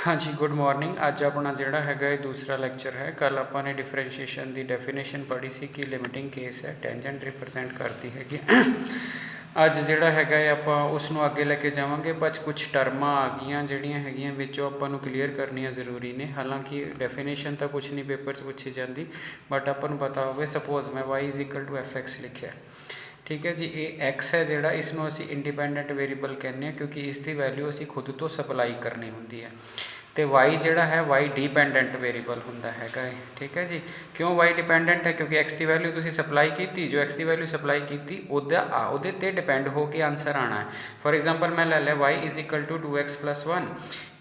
हाँ जी, good morning. अज अपना जोड़ा है दूसरा लैक्चर है। कल आपने डिफरेंशिएशन की डेफिनेशन पढ़ी सी कि लिमिटिंग केस है, टेंजेंट रिप्रजेंट करती हैगी। अज जोड़ा है आप उसनों अगे लैके जावांगे, बस कुछ टर्मां आ गई जिहड़ियां हैगियां विचों आपां नूं क्लीयर करनियां जरूरी ने। हालांकि डेफिनेशन तो कुछ नहीं पेपर च पूछी जाती, बट आपां नूं पता होवे सपोज मैं y is equal to fx लिखिया, ठीक है जी। ये एक्स है जोड़ा, इसनों असी इंडिपेंडेंट वेरीएबल कहने, क्योंकि इसकी वैल्यू असी खुद तो सप्लाई करनी होंदी है। तो वाई जोड़ा है वाई डिपेंडेंट वेरीएबल होंदा हैगा, ठीक है जी। क्यों वाई डिपेंडेंट है? क्योंकि एक्स की वैल्यू तुसी सप्लाई की, जो एक्स की वैल्यू सप्लाई की उहदे ते डिपेंड होकर आंसर आना है। फॉर एग्जाम्पल मैं लै लिया Y is equal to 2x+1,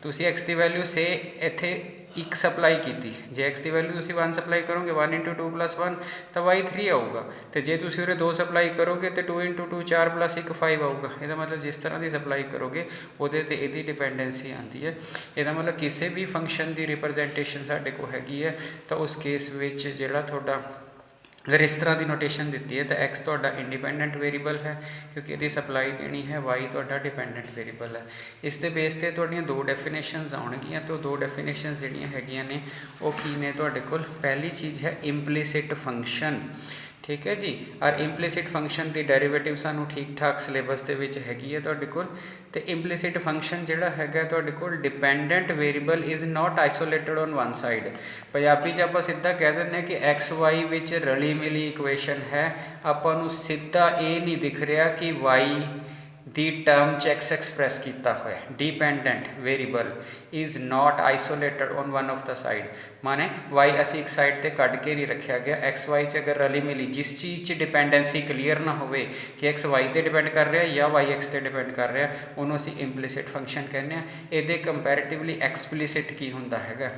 तुसी एक्स की वैल्यू से इत्थे एक सप्लाई की, जे एक्स की वैल्यू तुसी 1 सप्लाई करोगे 1 × 2 + 1 तो वाई 3 आऊगा, तो जे तुसी उरे 2 सप्लाई करोगे तो 2 × 2 4 + 1 5 आऊगा। यदा मतलब जिस तरह की सप्लाई करोगे उहदे ते इहदी डिपेंडेंसी आती है। यदा मतलब किसी भी फंक्शन की रिप्रजेंटेशन साडे कोल हैगी है, तो उस केस विच जिहड़ा तुहाडा अगर इस तरह की नोटेशन दी है तो एक्स तो इंडिपेंडेंट वेरीएबल है क्योंकि यदि सप्लाई देनी है, वाई तो डिपेंडेंट वेरीएबल है। इस दे बेस ते तुहाडियां दो डेफिनेशनस आउणगियां, तो दो डेफिनेशनस जिहड़ियां हैगियां ने वो की ने तुहाडे कोल। पहली चीज़ है इंप्लीसिट फंक्शन, ठीक है जी। और इंप्लीसिट फंक्शन की डेरीवेटिव सानू ठीक ठाक सिलेबस के विच हैगी है तुहाडे कोल। तो इंप्लीसिट फंक्शन जिहड़ा हैगा तुहाडे कोल dependent variable is not isolated on one side. Punjabi च आपां सीधा कह दिंदे कि एक्स वाई विच रली मिली इक्वेशन है, आपां नूं सीधा ये नहीं दिख रहा कि वाई दी टर्म च एक्स एक्सप्रैस किया होया। Dependent variable is not isolated on one of the side, माने वाई असी एक साइड ते कढ़ के नहीं रखा गया। एक्स वाई च अगर रली मिली जिस चीज़ च डिपेंडेंसी क्लीयर ना होवे कि एक्स वाई ते डिपेंड कर रहा या वाई एक्स ते डिपेंड कर रहा, उन्होंने असी इंप्लीसिट फंक्शन कहने। ये कंपैरेटिवली एक्सप्लीसिट की होंदा हैगा।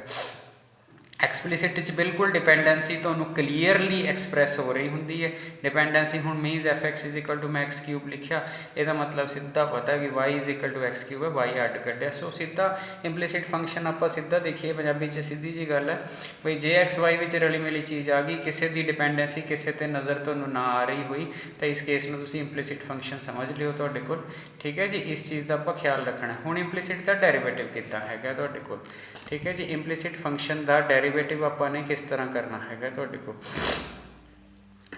एक्सप्लीसिट बिल्कुल डिपेंडेंसी तो क्लीयरली एक्सप्रैस हो रही होंगी है। डिपेंडेंसी हूँ मीनस f(x) इज इक्वल टू मैं x³ लिखा, यदा मतलब सीधा पता कि y is equal to x³ है, y अड कढ़िया। सो सीधा इंप्लीसिट फंक्शन आप सीधा देखिए पंजाबी च सीधी जी गल है बई जे एक्स वाई विच रली मिली चीज़ आ गई, किसी की डिपेंडेंसी किसी ते नज़र तो ना आ रही हुई, तो इस केस में तुम इंप्लीसिट फंक्शन समझ लियो तुहाडे कोल, ठीक है जी। इस चीज़ का आप ख्याल रखना। हुण इंप्लीसिट का डेरीवेटिव कितना हैगा तुहाडे कोल, ठीक है जी। इंप्लीसिट फंक्शन का डेरीवेटिव आपने किस तरह करना है तुहाडे कोल।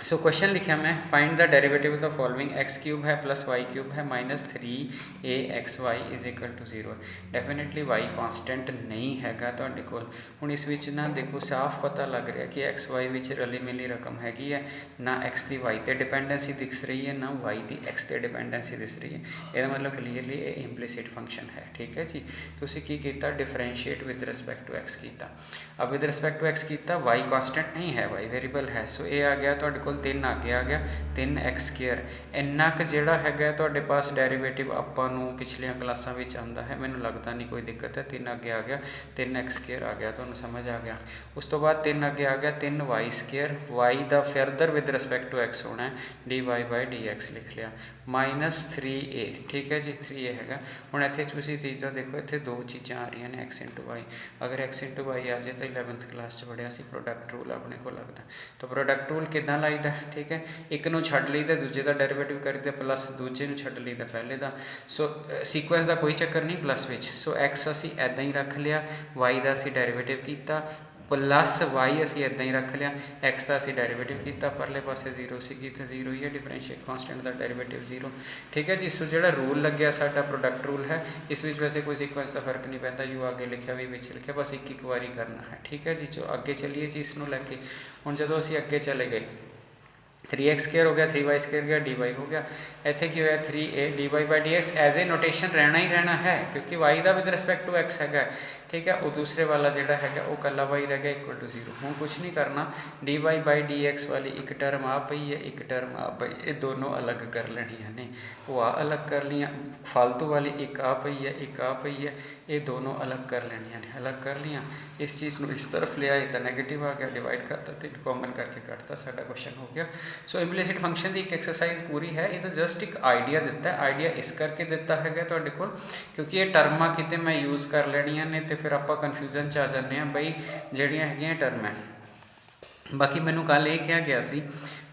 सो क्वेश्चन लिखा मैं, find the derivative of the following x³ है प्लस y³ है minus 3axy is equal to 0। Definitely y constant नहीं हैगा तुहाडे कोल। हुण इस विच ना देखो साफ पता लग रहा कि एक्स वाई विच रली मिली रकम हैगी है, ना एक्स की वाई ते डिपेंडेंसी दिख रही है, ना वाई की एक्स ते डिपेंडेंसी दिख रही है। इसका मतलब क्लीयरली ये इंप्लीसिट फंक्शन है, ठीक है जी। तुसीं की कीता differentiate with respect to X कीता। अब विद रिस्पैक्ट टू एक्स कीता, वाई कॉन्सटेंट नहीं है, वाई वेरीएबल है। सो ये आ गया तुहाडे कोल 3 आगे आ गया 3x²। इन्ना क जिहड़ा हैगा तुहाडे पास डेरीवेटिव आपां नूं पिछलियां क्लासां विच आंदा है, मैनूं लगदा नहीं कोई दिक्कत है। 3 आगे आ गया 3x² आ गया, तुहानूं समझ आ गया। उस तो बाद 3 आगे आ गया 3y², वाई दा further with respect to X होना है dy/dx लिख लिया -3a, ठीक है जी। 3a हैगा। हुण इत्थे तुसीं चीज़ां देखो, इत्थे दो चीज़ां आ रही ने x × y। अगर x × y आ जाए तो 11th क्लास च पढ़िया सी प्रोडक्ट रूल अपने को लगता। तो प्रोडक्ट रूल किदां लाईदा, ठीक है। एक नूं छड्ड लईदा, दूजे का डेरीवेटिव करीदा, प्लस दूजे नूं छड्ड लईदा पहले का। सो सीक्वेंस का कोई चक्कर नहीं प्लस विच। सो एक्स असी ऐदा ही रख लिया, वाई का असी डेरीवेटिव किया, प्लस वाई असी ऐदा ही रख लिया, एक्स का असी डेरीवेटिव किया, परले पासे 0 सी तो 0 ही है, डिफरेंशिएट कॉन्सटेंट का डेरीवेटिव 0, ठीक है जी। सो जो रूल लग्या साडा प्रोडक्ट रूल है, इस विच वैसे कोई सीक्वेंस का फर्क नहीं पैंदा, जो आगे लिखा भी विच लिखा, बस एक बारी करना है, ठीक है जी। जो अगे चलीए जी इसनूं लैके। हुण जदों असी अगे चले गए 3x² हो गया, 3y² गया, dy हो गया। इत्थे की होया 3a dy/dx as a notation रहना ही रहना है, क्योंकि y का विद रिस्पैक्ट टू x है, ठीक है। वो दूसरे वाला जोड़ा है वो कला y रह गया इक्वल टू 0। हूँ कुछ नहीं करना, dy/dx वाली एक टर्म आ पई है, एक टर्म आ पई, ये दोनों अलग कर लेनिया ने। वो आ अलग कर लिया, फालतू वाली एक आ पई है, एक आ पई है, ये दोनों अलग कर लेनिया ने। अलग कर लिया, इस चीज़ को इस तरफ ले आए तो नैगेटिव आ गया, डिवाइड करता तो कॉमन करके कटता, साडा क्वेश्चन हो गया। सो इंप्लीसिट फंक्शन की एक एक्सरसाइज पूरी है। ये तो जस्ट एक आइडिया दिता है, आइडिया इस करके दिता है तुहाडे कोल क्योंकि ये टर्मां किते मैं यूज़ कर लेनिया ने, तो फिर आप कन्फ्यूजन च आ जाने बई जिहड़ियां हैगियां टर्म है। बाकी मैनू कल ये कहा गया सी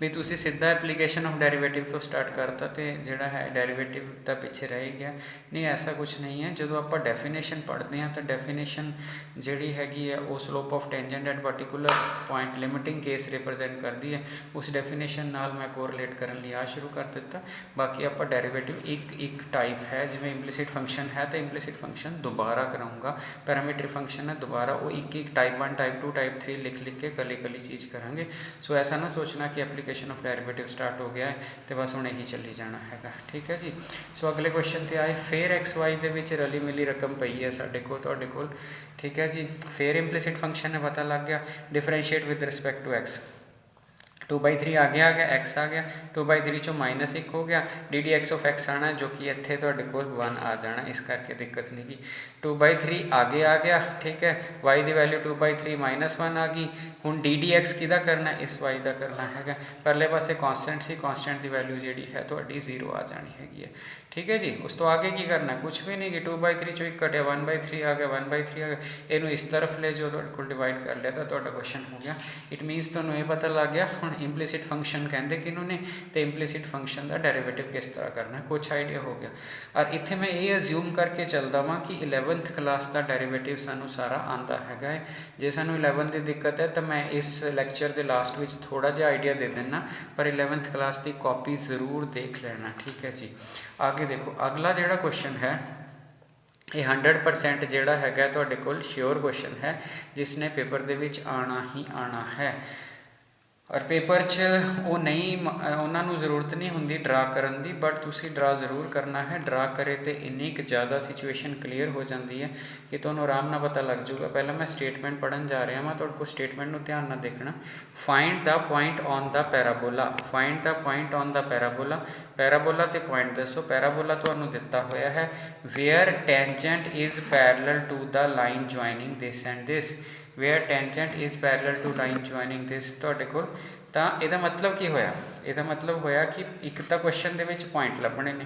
ਵੀ ਤੁਸੀਂ ਸਿੱਧਾ ਐਪਲੀਕੇਸ਼ਨ ਆਫ ਡੈਰੀਵੇਟਿਵ ਤੋਂ ਸਟਾਰਟ ਕਰਤਾ ਤੇ ਜਿਹੜਾ ਹੈ ਡੈਰੀਵੇਟਿਵ ਤਾਂ ਪਿੱਛੇ ਰਹਿ ਹੀ ਗਿਆ। ਨਹੀਂ, ਐਸਾ ਕੁਝ ਨਹੀਂ ਹੈ। ਜਦੋਂ ਆਪਾਂ ਡੈਫੀਨੇਸ਼ਨ ਪੜ੍ਹਦੇ ਹਾਂ ਤਾਂ ਡੈਫੀਨੇਸ਼ਨ ਜਿਹੜੀ ਹੈਗੀ ਹੈ ਉਹ slope of tangent at particular point limiting case represent ਕਰਦੀ ਹੈ। ਉਸ ਡੈਫੀਨੇਸ਼ਨ ਨਾਲ ਮੈਂ ਕੋਰਿਲੇਟ ਕਰਨ ਲਈ ਆ ਸ਼ੁਰੂ ਕਰ ਦਿੱਤਾ। ਬਾਕੀ ਆਪਾਂ ਡੈਰੀਵੇਟਿਵ ਇੱਕ ਟਾਈਪ ਹੈ, ਜਿਵੇਂ ਇੰਪਲੀਸਿਟ ਫੰਕਸ਼ਨ ਹੈ ਤਾਂ ਇੰਪਲੀਸਿਟ ਫੰਕਸ਼ਨ ਦੁਬਾਰਾ ਕਰਾਉਂਗਾ, ਪੈਰਾਮੀਟਰਿਕ ਫੰਕਸ਼ਨ ਹੈ ਦੁਬਾਰਾ ਉਹ ਇੱਕ टाइप 1 टाइप 2 टाइप 3 लिख के कली चीज़ करांगे। सो ऐसा ना सोचना कि एप्लीकेशन ऑफ डेरिवेटिव स्टार्ट हो गया है तो बस हुणे ही चली जाना हैगा, ठीक है जी। सो अगले क्वेश्चन ते आए, फेर एक्स वाई दे विच रली मिली रकम पई है साडे कोल तुहाडे कोल, ठीक है जी। फेर इंप्लीसिट फंक्शन है पता लग गया, differentiate with respect to X, 2/3 आगे आ गया, एक्स आ गया, 2/3 चो -1 हो गया, D D X of x आना जो कि इत्थे तुहाडे कोल 1 आ जाना, इस करके दिक्कत नहीं की। 2/3 आगे आ गया, ठीक है, वाई की वैल्यू 2/3 -1 आ गई। हुण डी डी एक्स किहदा करना, इस वाई का करना है। परले पासे कॉन्सटेंट सी, कॉन्सटेंट की वैल्यू जी है तो 0 आ जानी हैगी है, ठीक है जी। उस तो आगे की करना, कुछ भी नहीं कि 2/3 चो 1 कटिया 1/3 आ गया, 1/3 आ गया, इनू इस तरफ ले जो तो डिवाइड कर लिया तो तुहाडा क्वेश्चन हो गया। इट मीनस तुहानूं ये पता लग गया हुण इंप्लीसिट फंक्शन कहते किनू ने तो इंप्लीसिट फंक्शन का डेरिवेटिव किस तरह करना, कुछ आइडिया हो गया। और इत्थे मैं ये अज्यूम करके चलदा वां कि 11th क्लास का डेरिवेटिव सानू सारा आंदा हैगा है। जे सानू 11th की दिक्कत है तो मैं इस लैक्चर के लास्ट में थोड़ा जिहा आइडिया दे देना, पर 11th क्लास की कॉपी जरूर देख लेना, ठीक है जी। आगे देखो, अगला जिहड़ा क्वेश्चन है ये 100% जिहड़ा हैगा तुहाडे कोल श्योर क्वेश्चन है, जिसने पेपर दे विच आना ही आना है। और पेपर च वो नहीं, उन्होंने जरूरत नहीं होंगी ड्रा करन दी, बट तुसी ड्रा जरूर करना है। ड्रा करे तो इन्नी क ज़्यादा सिचुएशन क्लीयर हो जाती है कि तुहानूं आराम नाल पता लग जाऊगा। पहले मैं स्टेटमेंट पढ़न जा रहा, मैं तुहाडे कोल स्टेटमेंट नूं ध्यान नाल देखना। Find the point on the parabola, find the point on the parabola, parabola ते पॉइंट दसो। पैराबोला तुहानूं दिता होया है where tangent is parallel to the line joining this and this, where tangent is parallel to line joining this तुहाडे कोल। तो यदा मतलब की होया, यदा मतलब होया कि एक तो क्वेश्चन दे विच पॉइंट लभने ने,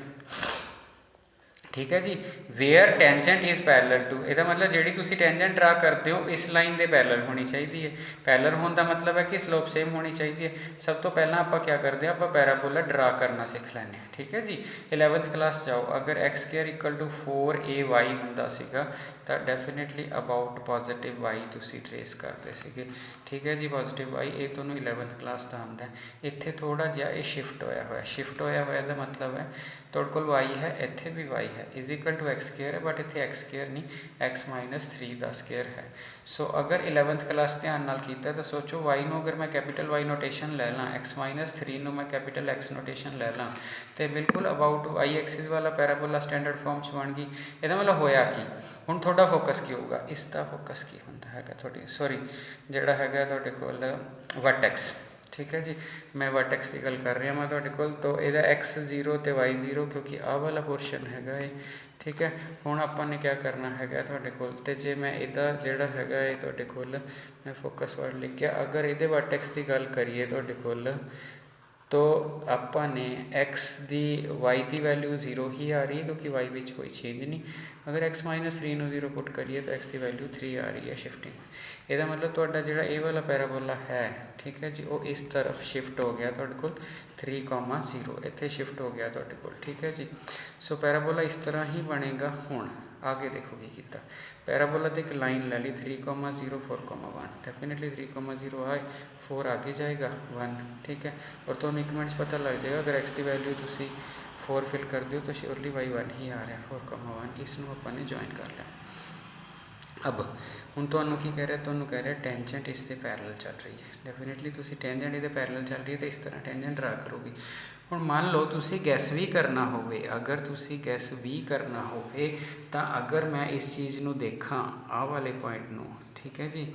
ठीक है जी। Where tangent is parallel to, यदा मतलब जिहड़ी तुसीं टेंजेंट ड्रा करते हो इस लाइन के पैरेलल होनी चाहिए है। पैरेलल होने का मतलब है कि स्लोप सेम होनी चाहिए है। सब तो पहला आप क्या करते हैं, आप पैराबोला ड्रा करना सीख लैंदे हैं, ठीक है जी। 11th क्लास जाओ, अगर x square equal to 4ay हुंदा सीगा तो डेफिनेटली अबाउट पॉजिटिव y तुसीं ट्रेस करते सीगे, ठीक है जी। पॉजिटिव y ये तुहानूं 11th क्लास का आंदा है। इत्थे थोड़ा जिहा ये शिफ्ट होया होया, शिफ्ट होया होया दा मतलब है तुहाडे कोल y है, इत्थे भी y है, is equal to X square है, बट इत्थे एक्स स्क्वेयर नहीं, x-3 का स्क्वेयर है। सो अगर 11th क्लास ध्यान नाल कीता तो सोचो y नूं अगर मैं कैपिटल Y नोटेशन ले ला, x-3 नूं मैं कैपिटल X नोटेशन ले ला तो बिल्कुल अबाउट y एक्सिस वाला पैराबोला स्टैंडर्ड फॉर्म च बन गई। इहदा मतलब होया कि हुण थोड़ा फोकस की होगा, इसका फोकस की हुंदा हैगा थोड़ी, सॉरी जिहड़ा हैगा तुहाडे कोल वर्टेक्स, ठीक है जी। मैं वर्टेक्स की गल कर रहा मैं तुहाडे कोल, तो इहदा x0 तो y0 क्योंकि आ वाला पोर्शन हैगा है, ठीक है। हुण आपां ने क्या करना हैगा तुहाडे कोल, ते जे मैं इहदा जिहड़ा हैगा है तुहाडे कोल मैं फोकस वर्ड लिखिया, अगर इहदे वर्टेक्स की गल करिए तुहाडे कोल तो आपां ने x दी y की वैल्यू 0 ही आ रही है क्योंकि y विच कोई चेंज नहीं। अगर x-3 नूं 0 पुट करिए तो x की वैल्यू 3 आ रही है शिफ्टिंग। ਇਹਦਾ मतलब तुहाडा जिहड़ा ये वाला पैराबोला है, ठीक है जी, वो इस तरफ शिफ्ट हो गया तुहाडे कोल 3,0 इत्थे शिफ्ट हो गया तुहाडे कोल, ठीक है जी। सो पैराबोला इस तरह ही बनेगा। हुण आगे देखो की कीता, पैराबोला तो एक लाइन ले ली 3,0 4,1, डेफिनेटली 3,0 आए 4 आगे जाएगा 1, ठीक है। और तो एक मिनट पता लग जाएगा अगर x की वैल्यू तुसी 4 फिल कर दो तो श्योरली y 1 ही आ रहा है 4,1, इसनों आपां ने ज्वाइन कर लिया। अब हुण तुहानूं की कह रहा है, तुहानूं कह रहा है टेंजेंट इससे पैरेलल चल रही है, डेफिनेटली तुसी टेंजेंट इहदे पैरेलल चल रही है तो इस तरह टेंजेंट ड्रा करोगे। हुण मान लो तुसी गैस भी करना होवे, अगर तुसी गैस भी करना होवे तो अगर मैं इस चीज़ नूं देखा आ वाले पॉइंट नूं, ठीक है जी,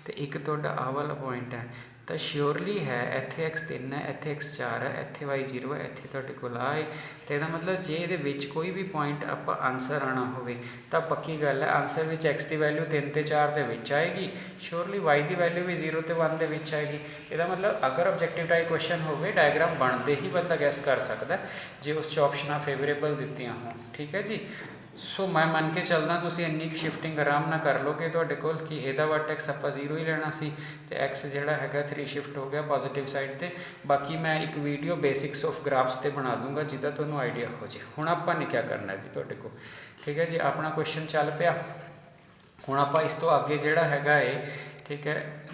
तो एक तुहाडा आ वाला पॉइंट है तो श्योरली है इत्थे x3 है, इत्थे x4 है, इत्थे y0 है, इत्थे तुहाडे कोल आ है। तो इसदा मतलब जे इहदे विच कोई भी पॉइंट आपां आंसर आना होवे तो पक्की गल है आंसर विच x की वैल्यू 3 ते 4 दे विच आएगी, श्योरली y की वैल्यू भी 0 ते 1 दे विच आएगी। इसदा मतलब अगर ऑब्जेक्टिव टाइप क्वेश्चन होवे डायग्राम बनते ही बंदा गैस कर सकता है जे उस ऑप्शनां फेवरेबल दित्तियां होण, ठीक है जी। ਸੋ ਮੈਂ ਮੰਨ ਕੇ ਚੱਲਦਾ ਤੁਸੀਂ ਇੰਨੀ ਕੁ ਸ਼ਿਫਟਿੰਗ ਆਰਾਮ ਨਾਲ ਕਰ ਲੋਗੇ ਤੁਹਾਡੇ ਕੋਲ ਕਿ ਇਹਦਾ ਵਰਟੈਕਸ ਆਪਾਂ 0 ਹੀ ਲੈਣਾ ਸੀ ਤੇ x ਜਿਹੜਾ ਹੈਗਾ 3 ਸ਼ਿਫਟ ਹੋ ਗਿਆ ਪੋਜ਼ਿਟਿਵ ਸਾਈਡ ਤੇ। ਬਾਕੀ ਮੈਂ ਇੱਕ ਵੀਡੀਓ ਬੇਸਿਕਸ ਆਫ ਗ੍ਰਾਫਸ ਤੇ ਬਣਾ ਦੂੰਗਾ ਜਿਹਦਾ ਤੁਹਾਨੂੰ ਆਈਡੀਆ ਹੋ ਜੇ। ਹੁਣ ਆਪਾਂ ਨੇ ਕਿਆ ਕਰਨਾ ਜੀ ਤੁਹਾਡੇ ਕੋਲ, ਠੀਕ ਹੈ ਜੀ, ਆਪਣਾ ਕੁਐਸਚਨ ਚੱਲ ਪਿਆ। ਹੁਣ ਆਪਾਂ ਇਸ ਤੋਂ ਅੱਗੇ ਜਿਹੜਾ ਹੈਗਾ ਏ, ਠੀਕ ਹੈ,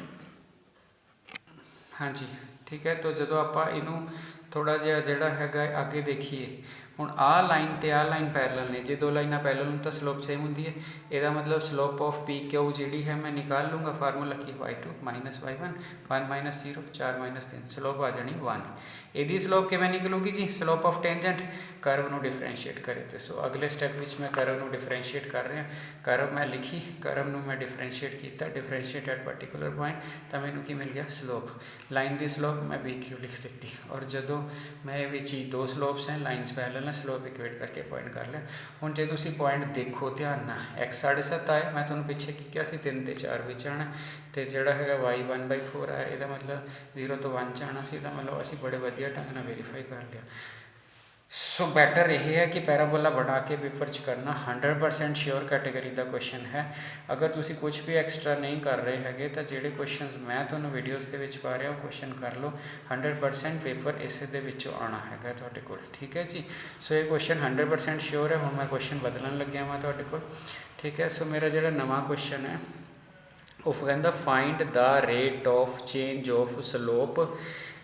ਹਾਂਜੀ ਠੀਕ ਹੈ। ਤਾਂ ਜਦੋਂ ਆਪਾਂ ਇਹਨੂੰ ਥੋੜ੍ਹਾ ਜਿਹਾ ਜਿਹੜਾ ਹੈਗਾ ਅੱਗੇ ਦੇਖੀਏ, ਹੁਣ ਆਹ ਲਾਈਨ ਤੇ ਆਹ ਲਾਈਨ ਪੈਰਲਲ ਨੇ। ਜੇ ਦੋ ਲਾਈਨਾਂ ਪੈਰਲਲ ਨੂੰ ਤਾਂ ਸਲੋਪ ਸੇਮ ਹੁੰਦੀ ਹੈ। ਇਹਦਾ ਮਤਲਬ ਸਲੋਪ ਆਫ ਪੀ ਕਿਊ ਜਿਹੜੀ ਹੈ ਮੈਂ ਨਿਕਾਲ ਲੂँਗਾ, ਫਾਰਮੂਲਾ ਕੀ y2 minus y1 1 minus 0 4 minus 3, slope ਆ ਜਾਣੀ 1। ਇਹਦੀ ਸਲੋਪ ਕਿਵੇਂ ਨਿਕਲੂਗੀ ਜੀ? ਸਲੋਪ ਆਫ ਟੈਂਜੈਂਟ ਕਰਵ ਨੂੰ ਡਿਫਰੈਂਸ਼ੀਏਟ ਕਰੇ ਤੇ। ਸੋ ਅਗਲੇ ਸਟੈਪ ਵਿੱਚ ਮੈਂ ਕਰਵ ਨੂੰ ਡਿਫਰੈਂਸ਼ੀਏਟ ਕਰ ਰਿਹਾ। ਕਰਵ ਮੈਂ ਲਿਖੀ, ਕਰਵ ਨੂੰ ਮੈਂ ਡਿਫਰੈਂਸ਼ੀਏਟ ਕੀਤਾ, ਡਿਫਰੈਂਸ਼ੀਏਟ ਐਟ ਪਾਰਟੀਕੂਲਰ ਪੁਆਇੰਟ, ਤਾਂ ਮੈਨੂੰ ਕੀ ਮਿਲ ਗਿਆ? ਸਲੋਪ। ਲਾਈਨ ਦੀ ਸਲੋਪ ਮੈਂ ਬੀ ਕਿਊ ਲਿਖ ਦਿੱਤੀ। ਔਰ ਜਦੋਂ ਮੈਂ ਇਹ ਵਿੱਚ ਹੀ ਦੋ ਸਲੋਪਸ हैं, ਲਾਈਨਸ ਪੈਰਲਲ ਨੇ, ਸਲੋਪ ਇਕੁਏਟ ਕਰਕੇ ਪੁਆਇੰਟ ਕਰ ਲਿਆ। ਹੁਣ ਜੇ ਤੁਸੀਂ ਪੁਆਇੰਟ ਦੇਖੋ ਧਿਆਨ ਨਾਲ, x 7.5 ਆਇਆ, ਮੈਂ ਤੁਹਾਨੂੰ ਪਿੱਛੇ ਕੀ ਕਿਹਾ ਸੀ 3 ਤੇ 4 ਵਿੱਚ ਆਉਣਾ, ਤੇ ਜਿਹੜਾ ਹੈਗਾ y 1/4 ਆਇਆ, ਇਹਦਾ ਮਤਲਬ 0 ਤੋਂ 1 'ਚ ਆਉਣਾ ਸੀ। ਇਹਦਾ ਮਤਲਬ ਅਸੀਂ ਬੜੇ ਵਧੀਆ ਢੰਗ ਨਾਲ ਵੈਰੀਫਾਈ ਕਰ ਲਿਆ। ਸੋ ਬੈਟਰ ਇਹ ਹੈ ਕਿ ਪੈਰਾਬੋਲਾ ਬਣਾ ਕੇ ਪੇਪਰ 'ਚ ਕਰਨਾ। 100% ਸ਼ਿਓਰ ਕੈਟੇਗਰੀ ਦਾ ਕੁਐਸਚਨ ਹੈ। ਅਗਰ ਤੁਸੀਂ ਕੁਝ ਵੀ ਐਕਸਟਰਾ ਨਹੀਂ ਕਰ ਰਹੇ ਹੈਗੇ ਤਾਂ ਜਿਹੜੇ ਕੁਐਸਚਨਸ ਮੈਂ ਤੁਹਾਨੂੰ ਵੀਡੀਓਜ਼ ਦੇ ਵਿੱਚ ਪਾ ਰਿਹਾ ਉਹ ਕੁਐਸਚਨ ਕਰ ਲਓ। 100% ਪੇਪਰ ਇਸੇ ਦੇ ਵਿੱਚੋਂ ਆਉਣਾ ਹੈਗਾ ਤੁਹਾਡੇ ਕੋਲ, ਠੀਕ ਹੈ ਜੀ। ਸੋ ਇਹ ਕੁਐਸਚਨ 100% ਸ਼ਿਓਰ ਹੈ। ਹੁਣ ਮੈਂ ਕੁਐਸਚਨ ਬਦਲਣ ਲੱਗਿਆ ਵਾਂ ਤੁਹਾਡੇ ਕੋਲ, ਠੀਕ ਹੈ। ਸੋ ਮੇਰਾ ਜਿਹੜਾ ਨਵਾਂ ਕੁਐਸਚਨ ਹੈ ਉਹ ਕਹਿੰਦਾ find the rate of change of slope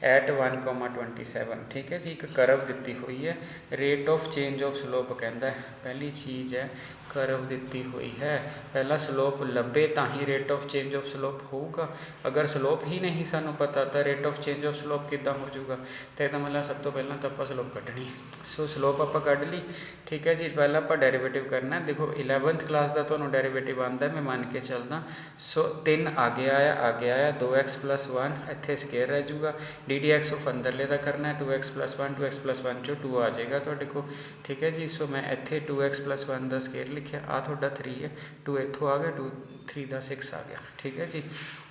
at 1,27, ਠੀਕ ਹੈ ਜੀ। ਇੱਕ ਕਰਵ ਦਿੱਤੀ ਹੋਈ ਹੈ, rate of change of slope ਕਹਿੰਦਾ ਹੈ। ਪਹਿਲੀ ਚੀਜ਼ ਹੈ ਕਰਵ ਦਿੱਤੀ ਹੋਈ ਹੈ, ਪਹਿਲਾਂ ਸਲੋਪ ਲੱਭੇ ਤਾਂ ਹੀ rate of change of slope ਹੋਊਗਾ। ਅਗਰ ਸਲੋਪ ਹੀ ਨਹੀਂ ਸਾਨੂੰ ਪਤਾ ਤਾਂ rate of change of slope ਕਿੱਦਾਂ ਹੋ ਜਾਊਗਾ? ਤਾਂ ਇਹਦਾ ਮਤਲਬ ਸਭ ਤੋਂ ਪਹਿਲਾਂ ਤਾਂ ਆਪਾਂ ਸਲੋਪ ਕੱਢਣੀ। ਸੋ ਸਲੋਪ ਆਪਾਂ ਕੱਢ ਲਈ, ਠੀਕ ਹੈ ਜੀ। ਪਹਿਲਾਂ ਆਪਾਂ ਡੈਰੀਵੇਟਿਵ ਕਰਨਾ। ਦੇਖੋ 11th ਕਲਾਸ ਦਾ ਤੁਹਾਨੂੰ ਡੈਰੀਵੇਟਿਵ ਆਉਂਦਾ, ਮੈਂ ਮੰਨ ਕੇ ਚੱਲਦਾ। ਸੋ 3 ਅੱਗੇ ਆਇਆ 2x + 1, ਇੱਥੇ ਸਕੇਅਰ ਰਹਿ ਜਾਊਗਾ। ddx ਆਫ ਅੰਦਰਲੇ ਦਾ ਕਰਨਾ ਹੈ, 2x + 1 2x + 1 ਚੋਂ 2 ਆ ਜਾਏਗਾ ਤੁਹਾਡੇ ਕੋਲ, ਠੀਕ ਹੈ ਜੀ। ਸੋ ਮੈਂ ਇੱਥੇ 2x + 1 ਦਾ ਸਕੇਅਰ ਲਿਖਿਆ, ਆ ਤੁਹਾਡਾ 3 ਹੈ, 2 ਇੱਥੋਂ ਆ ਗਿਆ, 2 3 ਦਾ 6 ਆ ਗਿਆ, ਠੀਕ ਹੈ ਜੀ।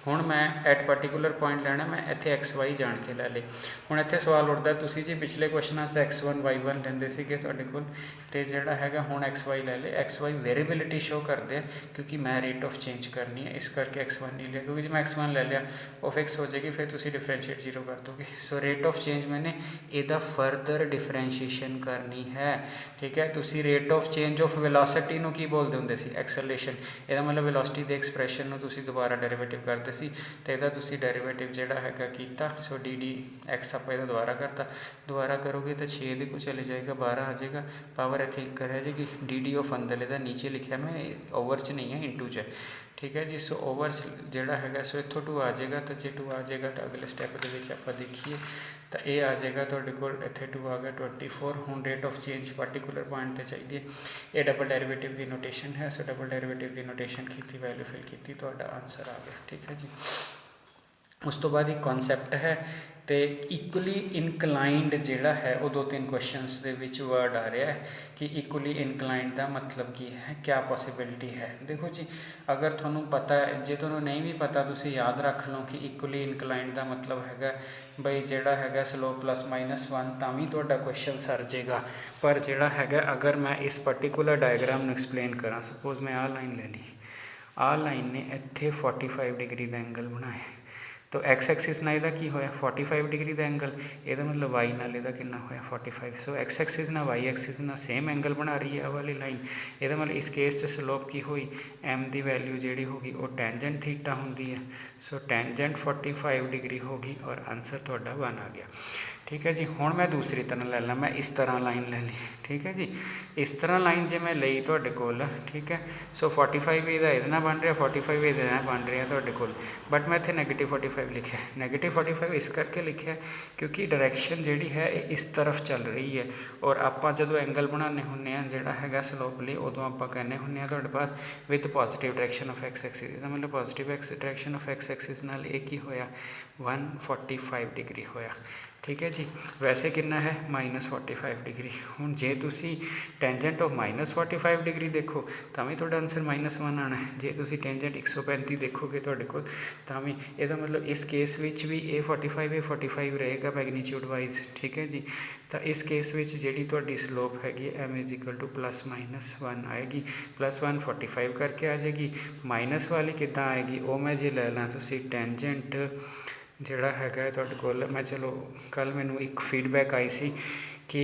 ਹੁਣ ਮੈਂ ਐਟ ਪਾਰਟੀਕੂਲਰ ਪੁਆਇੰਟ ਲੈਣਾ, ਮੈਂ ਇੱਥੇ x y ਜਾਣ ਕੇ ਲੈ ਲਏ। ਹੁਣ ਇੱਥੇ ਸਵਾਲ ਉੱਠਦਾ, ਤੁਸੀਂ ਜੀ ਪਿਛਲੇ ਕੁਐਸਚਨਾਂ 'ਚ x1 y1 ਲੈਂਦੇ ਸੀਗੇ ਤੁਹਾਡੇ ਕੋਲ, ਤੇ ਜਿਹੜਾ ਹੈਗਾ ਹੁਣ x y ਲੈ ਲਏ। x y ਵੇਰੀਏਬਿਲਿਟੀ ਸ਼ੋ ਕਰਦੇ ਆ ਕਿਉਂਕਿ ਮੈਂ ਰੇਟ ਆਫ ਚੇਂਜ ਕਰਨੀ ਹੈ, ਇਸ ਕਰਕੇ x1 ਨਹੀਂ ਲਿਆ। ਕਿਉਂਕਿ ਜੇ ਮੈਂ x1 ਲੈ ਲਿਆ ਉਹ ਫਿਕਸ ਹੋ ਜਾਏਗੀ, ਫਿਰ ਤੁਸੀਂ ਡਿਫਰੈਂਸ਼ੀਏਟ 0 ਕਰ ਦੋਗੇ। ਸੋ ਰੇਟ ਆਫ ਚੇਂਜ ਮੈਨੇ ਇਹਦਾ ਫਰਦਰ ਡਿਫਰੈਂਸ਼ੀਏਸ਼ਨ ਕਰਨੀ ਹੈ, ਠੀਕ ਹੈ। ਤੁਸੀਂ rate of change of velocity ਨੂੰ ਕੀ ਬੋਲਦੇ ਹੁੰਦੇ ਸੀ? ਐਕਸਲਰੇਸ਼ਨ। ਇਹਦਾ ਮਤਲਬ ਵੈਲੋਸਿਟੀ ਦੇ ਐਕਸਪ੍ਰੈਸ਼ਨ ਨੂੰ ਤੁਸੀਂ ਦੁਬਾਰਾ ਡੈਰੀਵੇਟਿਵ ਕਰਦੇ ਸੀ, ਤੇ ਇਹਦਾ ਤੁਸੀਂ ਡੈਰੀਵੇਟਿਵ ਜਿਹੜਾ ਹੈਗਾ ਕੀਤਾ। ਸੋ ddx ਆਪਾਂ ਇਹਦਾ ਦੁਬਾਰਾ ਕਰਤਾ, ਦੁਬਾਰਾ ਕਰੋਗੇ ਤਾਂ 6 ਦੇ ਕੋਲ ਚਲੇ ਜਾਏਗਾ, 12 ਆ ਜਾਏਗਾ, ਪਾਵਰ ਇੱਥੇ 1 ਰਹਿ ਜਾਏਗੀ। dd ਆਫ ਅੰਦਰਲੇ ਦਾ ਨੀਚੇ ਲਿਖਿਆ ਮੈਂ, ਓਵਰ 'ਚ ਨਹੀਂ ਹੈ, ਇਨਟੂ 'ਚ ਹੈ, ਠੀਕ ਹੈ ਜੀ। ਸੋ ਓਵਰ ਜਿਹੜਾ ਹੈਗਾ, ਸੋ ਇੱਥੋਂ 2 ਆ ਜਾਏਗਾ, ਤਾਂ ਜੇ 2 ਆ ਜਾਏਗਾ ਤਾਂ ਅਗਲੇ ਸਟੈਪ ਦੇ ਵਿੱਚ ਆਪਾਂ ਦੇਖੀਏ ਤਾਂ ਇਹ ਆ ਜਾਏਗਾ ਤੁਹਾਡੇ ਕੋਲ, ਇੱਥੇ 2 ਆ ਗਿਆ 24। ਹੁਣ rate of change particular point ਤੇ ਚਾਹੀਦੀ ਹੈ। ਇਹ ਡਬਲ ਡੈਰੀਵੇਟਿਵ ਦੀ ਨੋਟੇਸ਼ਨ ਹੈ। ਸੋ ਡਬਲ ਡੈਰੀਵੇਟਿਵ ਦੀ ਨੋਟੇਸ਼ਨ ਕੀਤੀ, ਵੈਲਿਊ ਫਿਲ ਕੀਤੀ, ਤੁਹਾਡਾ ਆਨਸਰ ਆ ਗਿਆ, ਠੀਕ ਹੈ ਜੀ। ਉਸ ਤੋਂ ਬਾਅਦ ਇੱਕ ਕਨਸੈਪਟ ਹੈ ਤੇ ਇਕੁਅਲੀ ਇਨਕਲਾਈਨਡ ਜਿਹੜਾ ਹੈ ਉਹ 2-3 ਕੁਐਸਚਨਸ ਦੇ ਵਿੱਚ ਵਰਡ ਆ ਰਿਹਾ ਹੈ ਕਿ ਇਕੁਅਲੀ ਇਨਕਲਾਈਨਡ ਦਾ ਮਤਲਬ ਕੀ ਹੈ, ਕਿਆ ਪੋਸੀਬਿਲਿਟੀ ਹੈ। ਦੇਖੋ ਜੀ, ਅਗਰ ਤੁਹਾਨੂੰ ਪਤਾ ਹੈ, ਜੇ ਤੁਹਾਨੂੰ ਨਹੀਂ ਵੀ ਪਤਾ ਤੁਸੀਂ ਯਾਦ ਰੱਖ ਲਓ ਕਿ ਇਕੁਅਲੀ ਇਨਕਲਾਈਨਡ ਦਾ ਮਤਲਬ ਹੈਗਾ ਬਈ ਜਿਹੜਾ ਹੈਗਾ ਸਲੋਪ +-1, ਤਾਂ ਵੀ ਤੁਹਾਡਾ ਕੁਐਸਚਨ ਸਰ ਜਾਏਗਾ। ਪਰ ਜਿਹੜਾ ਹੈਗਾ, ਅਗਰ ਮੈਂ ਇਸ ਪਾਰਟੀਕੂਲਰ ਡਾਇਗਰਾਮ ਨੂੰ ਐਕਸਪਲੇਨ ਕਰਾਂ, ਸਪੋਜ਼ ਮੈਂ ਆਹ ਲਾਈਨ ਲੈ ਲਈ, ਆਹ ਲਾਈਨ ਨੇ ਇੱਥੇ 45 ਡਿਗਰੀ ਦਾ ਐਂਗਲ ਬਣਾਇਆ, तो एक्स एक्सिस ਨਾਲ ਇਹਦਾ ਕੀ ਹੋਇਆ 45 ਡਿਗਰੀ ਦਾ ਐਂਗਲ, ਇਹਦਾ ਮਤਲਬ y ਨਾਲ ਇਹਦਾ ਕਿੰਨਾ ਹੋਇਆ 45। ਸੋ एक्स एक्सिस ਨਾਲ y एक्सिस ਨਾਲ ਸੇਮ ਐਂਗਲ ਬਣਾ ਰਹੀ ਹੈ ਆਹ ਵਾਲੀ ਲਾਈਨ। ਇਹਦਾ ਮਤਲਬ ਇਸ ਕੇਸ 'ਚ ਸਲੋਪ ਕੀ ਹੋਈ, m ਦੀ ਵੈਲਿਊ ਜਿਹੜੀ ਹੋਗੀ ਉਹ ਟੈਂਜੈਂਟ ਥੀਟਾ ਹੁੰਦੀ ਹੈ। ਸੋ ਟੈਂਜੈਂਟ 45 ਡਿਗਰੀ ਹੋ ਗਈ ਔਰ ਆਂਸਰ ਤੁਹਾਡਾ 1 ਆ ਗਿਆ। ठीक है जी। हुण मैं दूसरी तरह ले ला, मैं इस तरह लाइन ले ली, ठीक है जी। इस तरह लाइन जे मैं लई तुहाडे कोल, ठीक है। सो 45 इहदा इहदे नाल बन रहा, 45 इहदे नाल बन रहा तुहाडे कोल, बट मैं इत्थे -45 लिखिया। -45 इस करके लिखिया क्योंकि डायरैक्शन जिहड़ी है इस तरफ चल रही है और आपां जदों एंगल बनाने हुन्ने आ जिहड़ा हैगा स्लोप लई, उदों आपां कहने हुन्ने आ तुहाडे पास with positive direction of X axis. इहदा मतलब positive direction of X axis नाल इह की होया 145 डिग्री होया। ठीक है जी। वैसे कितना है -45 डिग्री। हुण जे तुसी टेंजेंट ऑफ -45 डिग्री देखो तो भी तुहाडा आंसर -1 आना है। जे तुसी टेंजेंट 135 देखोगे तुहाडे कोल तां भी इहदा मतलब इस केस विच भी ए 45 रहेगा मैगनीट्यूड वाइज। ठीक है जी। तो इस केस विच जिहड़ी तुहाडी स्लोप हैगी m = +-1 आएगी। +1 45 करके आ जाएगी, माइनस वाली किद्दां आएगी वो मैं जे लै ला तुसी टेंजेंट जिहड़ा हैगा तुहाडे कोल, मैं चलो कल मैनू एक फीडबैक आई सी कि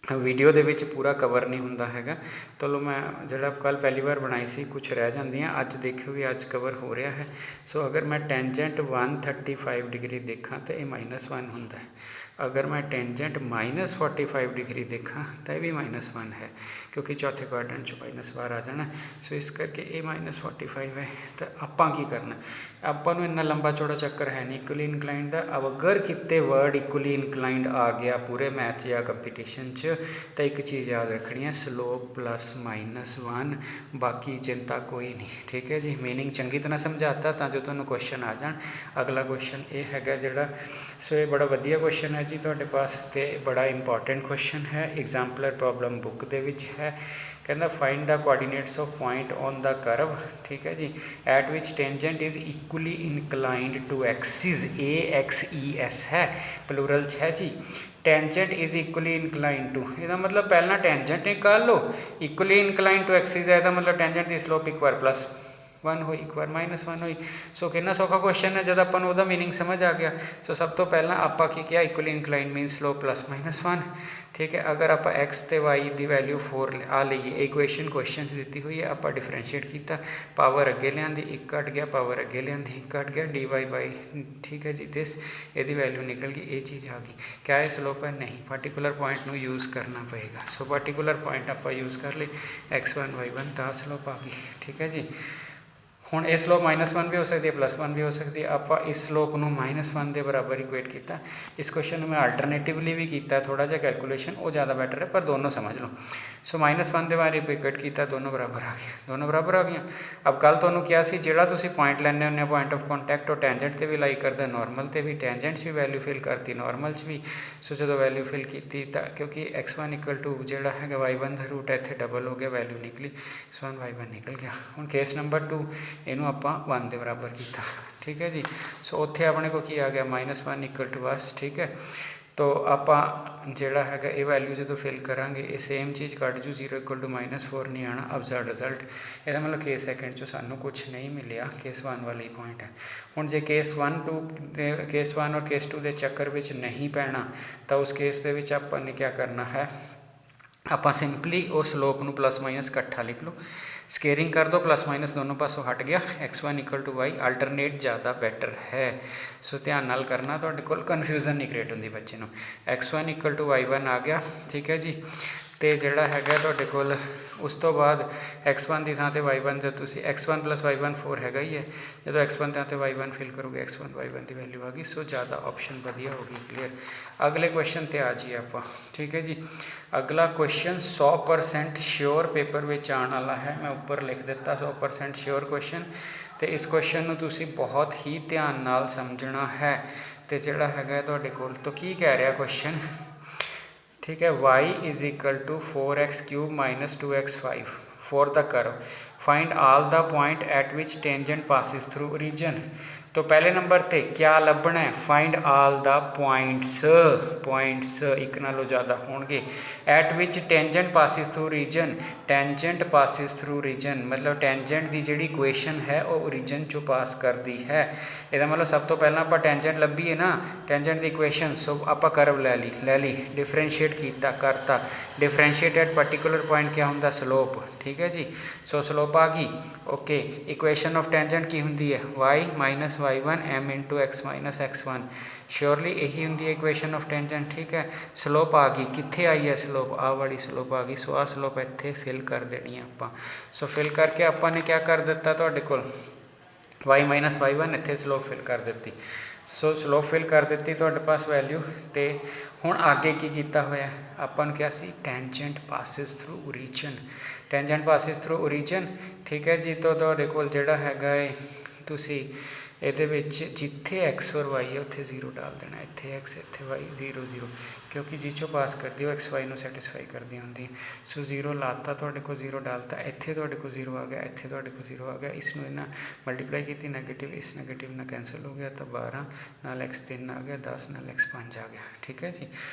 वीडियो दे विच पूरा कवर नहीं हुंदा हैगा। चलो मैं जिहड़ा कल पहली बार बनाई सी कुछ रह जांदियां, अज देखो भी अज कवर हो रहा है। सो अगर मैं टेंजेंट 135 डिग्री देखा तो यह -1 हुंदा है। अगर मैं टेंजेंट -45 डिग्री देखा तो यह भी -1 है, क्योंकि चौथे क्वाड्रेंट चो माइनस बाहर आ जाना। सो इस करके ये -45 है। तो आपां की करना, आपां नूं इन्ना लंबा चौड़ा चक्कर है नहीं इक्वली इनकलाइंड का। अब अगर कितने वर्ड इक्वली इनकलाइंड आ गया पूरे मैथ या कंपीटीशन च, तो एक चीज़ याद रखनी है, स्लोप +-1, बाकी चिंता कोई नहीं। ठीक है जी। मीनिंग चंगी तरह समझाता तो जो तुहानूं क्वेश्चन आ जान। अगला क्वेश्चन ये है जिहड़ा, सो ये बड़ा वधिया क्वेश्चन है जी तुहाडे पास, तो बड़ा इंपॉर्टेंट क्वेश्चन है, एग्जाम्पलर प्रॉब्लम बुक दे विच है। कहना find the coordinates of point on the curve. ठीक है जी। At which tangent is equally inclined to axes AXES है, प्लूरल है जी। Tangent is equally inclined to, इसका मतलब पहला टेंजेंट निकाल लो, इक्वली इनकलाइंड टू एक्सिस है, मतलब टेंजेंट की स्लोप एक बार +1 हुई, एक बार -1 हुई। सो कितना सौखा क्वेश्चन है जब अपन उहदा मीनिंग समझ आ गया। सो सब तो पहला आपां की किया, इक्वली इनकलाइंड मीन स्लोप +-1। ठीक है। अगर आप x ते y की वैल्यू 4 आ लीए, इक्वेशन क्वेश्चन दी हुई है, आप डिफरेंशिएट किया, पावर अगे लिया, एक घट गया, पावर अगे लिया, एक घट गया, dy/, ठीक है जी, दिस यदि वैल्यू निकल गई, ये चीज़ आ गई। क्या ये स्लोप है? नहीं, पर्टिकुलर पॉइंट में यूज़ करना पड़ेगा। सो पर्टिकुलर पॉइंट आप यूज़ कर ली, x1 y1, तो स्लोप आ गई। ठीक है जी। हुण इस स्लोप -1 भी हो सकती है, +1 भी हो सकती है। आप इस स्लोप को -1 के बराबर इक्वेट किया। इस क्वेश्चन में अल्टरनेटिवली भी किया थोड़ा जहा कैलकुलेशन, वो ज़्यादा बैटर है, पर दोनों समझ लो। सो -1 के बारे इक्वेट किया, दोनों बराबर आ गए, दोनों बराबर आ गई। अब कल तुहानूं क्या सी, जिहड़ा तुसीं पॉइंट लैंदे हुंदे पॉइंट ऑफ कॉन्टैक्ट, और टेंजेंट से भी लाई करते, नॉर्मल से भी, टेंजेंट्स भी वैल्यू फिल करती, नॉर्मल भी। सो जो वैल्यू फिल की, क्योंकि x1 = जिहड़ा है y1 का रूट है, इत्थे डबल हो गया, वैल्यू निकली, x1 y1 निकल गया। हुण केस नंबर 2, इनू आपां 1 के बराबर किया। ठीक है जी। सो उत्थे अपने को की आ गया, -1 = बस। ठीक है। तो आपां जिहड़ा हैगा ये वैल्यू जो फिल करांगे, ये सेम चीज़ कट जू, 0 = -4 नहीं आना। ऑब्जर्व रिजल्ट, यदा मतलब केस सैकेंड चो सानू कुछ नहीं मिलिया, केस 1 वाला ही पॉइंट है। हुण जे केस 1 और केस 2 के चक्कर में नहीं पैना, तो उस केस के विच आपां ने क्या करना है, आप सिंपली उस स्लोप नूं +- इकट्ठा लिख लो, स्केयरिंग कर दो, +- दोनों पासों हट गया, x1 = y, अल्टरनेट ज़्यादा बैटर है। सो ध्यान नाल करना, तुहाडे कोल कन्फ्यूजन नहीं क्रिएट होंदी बच्चे नूं। x1 = y1 आ गया। ठीक है जी। तो जिहड़ा हैगा तुहाडे कोल उस तो बाद x1 की थां ते y1, जो तुसीं x1 + y1 4 हैगा ही है, जो x1 की थां ते y1 फिल करोगे, x1 y1 की वैल्यू आ गई। सो ज़्यादा ऑप्शन वधिया होगी, क्लीयर। अगले क्वेश्चन पर आ जाइए आप। ठीक है जी। अगला क्वेश्चन 100% श्योर पेपर में आने वाला है, मैं ऊपर लिख दिता 100% श्योर क्वेश्चन। तो इस क्वेश्चन को तुसी बहुत ही ध्यान नाल समझना है। तो जिहड़ा हैगा तुहाडे कोल, तो की कह रहा क्वेश्चन, ठीक है, y = 4x³ - 2x5 for the curve, find all the point at which tangent passes through origin. तो पहले नंबर ते क्या लभना है, फाइंड ऑल द पॉइंट्स एक नालों ज़्यादा होंगे, at which tangent passes through origin. Tangent passes through origin मतलब टेंजेंट की जिहड़ी इक्वेशन है वो रीजन चो पास करती है। इसका मतलब सब तो पहला आप टेंजेंट लभी है ना, टेंजेंट की इक्वेशन। सो आप कर्व ले ली, डिफरेंशिएट किया, करता, डिफरेंशिएट एट पर्टिकुलर पॉइंट क्या होंदा, स्लोप। ठीक है जी। सो स्लोप आ गई। ओके। इक्वेशन ऑफ टेंजेंट की होंदी है, y - y1 m × x - x1। Surely यही होंगी है इक्वेशन ऑफ टेंजेंट। ठीक है। स्लोप आ गई, कित्थे आई है स्लोप, आ वाली स्लोप आ गई। सो आ स्लोप इत्थे फिल कर देनी है आप। सो फिल करके आपने क्या कर दिता, तुहाडे कोल y - y1 इत्थे स्लोप फिल कर दी। सो स्लोप फिल कर दी तुहाडे पास वैल्यू। तो हुण आगे की किया होया, आपां क्या सी, tangent passes through origin, tangent passes through origin. ठीक है जी। तो तुहाडे कोल जिहड़ा हैगा है, तुसी ਇਹਦੇ ਵਿੱਚ ਜਿੱਥੇ x ਔਰ y ਹੈ ਉੱਥੇ 0 ਡਾਲ ਦੇਣਾ, ਇੱਥੇ x ਇੱਥੇ y 0 0, ਕਿਉਂਕਿ ਜਿਹ 'ਚੋਂ ਪਾਸ ਕਰਦੀ ਉਹ x y ਨੂੰ ਸੈਟਿਸਫਾਈ ਕਰਦੀ ਹੁੰਦੀ। ਸੋ 0 ਲਾਤਾ, ਤੁਹਾਡੇ ਕੋਲ 0 ਡਾਲਤਾ, ਇੱਥੇ ਤੁਹਾਡੇ ਕੋਲ 0 ਆ ਗਿਆ, ਇੱਥੇ ਤੁਹਾਡੇ ਕੋਲ 0 ਆ ਗਿਆ। ਇਸ ਨੂੰ ਇਹਨਾਂ ਮਲਟੀਪਲਾਈ ਕੀਤੀ, ਨੈਗੇਟਿਵ ਇਸ ਨੈਗੇਟਿਵ ਨਾਲ ਕੈਂਸਲ ਹੋ ਗਿਆ, ਤਾਂ 12 ਨਾਲ x 3 ਆ ਗਿਆ, 10 ਨਾਲ x 5 ਆ ਗਿਆ। ਠੀਕ ਹੈ ਜੀ,